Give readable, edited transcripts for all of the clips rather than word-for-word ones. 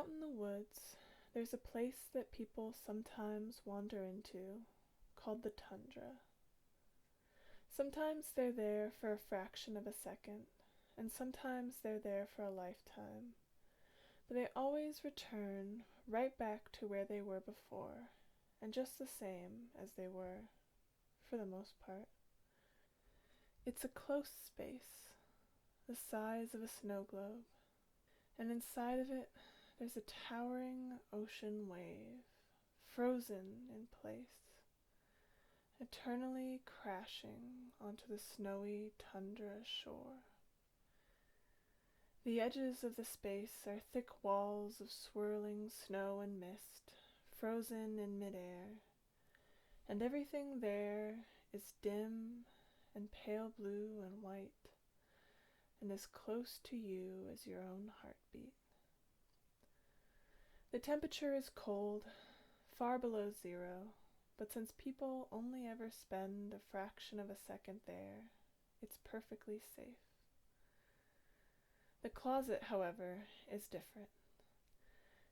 Out in the woods, there's a place that people sometimes wander into, called the Tundra. Sometimes they're there for a fraction of a second, and sometimes they're there for a lifetime, but they always return right back to where they were before, and just the same as they were, for the most part. It's a close space, the size of a snow globe, and inside of it there's a towering ocean wave, frozen in place, eternally crashing onto the snowy tundra shore. The edges of the space are thick walls of swirling snow and mist, frozen in midair, and everything there is dim and pale blue and white, and as close to you as your own heartbeat. The temperature is cold, far below zero, but since people only ever spend a fraction of a second there, it's perfectly safe. The closet, however, is different.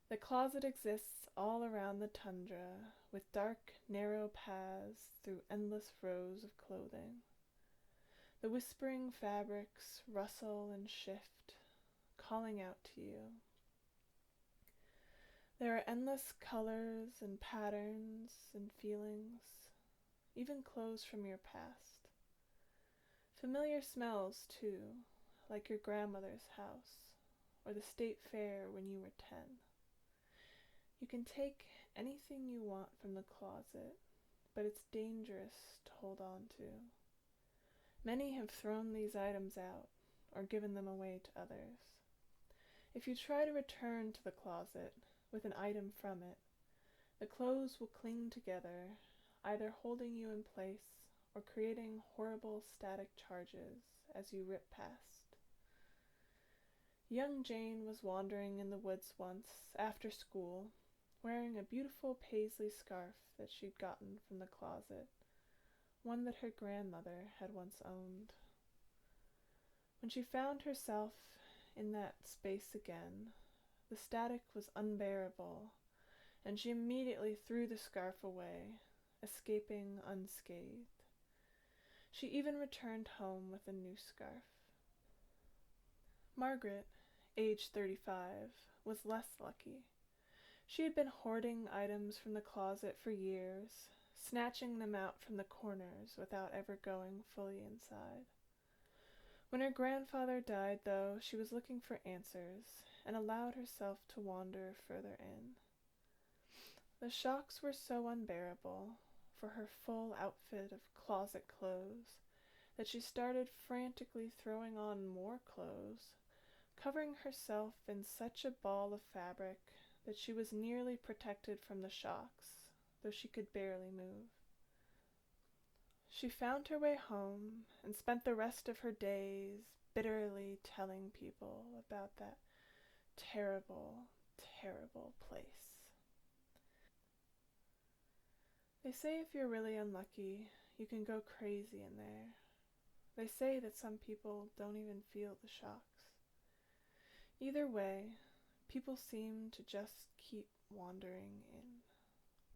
The closet exists all around the tundra, with dark, narrow paths through endless rows of clothing. The whispering fabrics rustle and shift, calling out to you. There are endless colors and patterns and feelings, even clothes from your past. Familiar smells, too, like your grandmother's house, or the state fair when you were 10. You can take anything you want from the closet, but it's dangerous to hold on to. Many have thrown these items out, or given them away to others. If you try to return to the closet with an item from it, the clothes will cling together, either holding you in place or creating horrible static charges as you rip past. Young Jane was wandering in the woods once, after school, wearing a beautiful paisley scarf that she'd gotten from the closet, one that her grandmother had once owned. When she found herself in that space again, the static was unbearable, and she immediately threw the scarf away, escaping unscathed. She even returned home with a new scarf. Margaret, age 35, was less lucky. She had been hoarding items from the closet for years, snatching them out from the corners without ever going fully inside. When her grandfather died, though, she was looking for answers, and allowed herself to wander further in. The shocks were so unbearable, for her full outfit of closet clothes, that she started frantically throwing on more clothes, covering herself in such a ball of fabric that she was nearly protected from the shocks, though she could barely move. She found her way home and spent the rest of her days bitterly telling people about that terrible, terrible place. They say if you're really unlucky, you can go crazy in there. They say that some people don't even feel the shocks. Either way, people seem to just keep wandering in.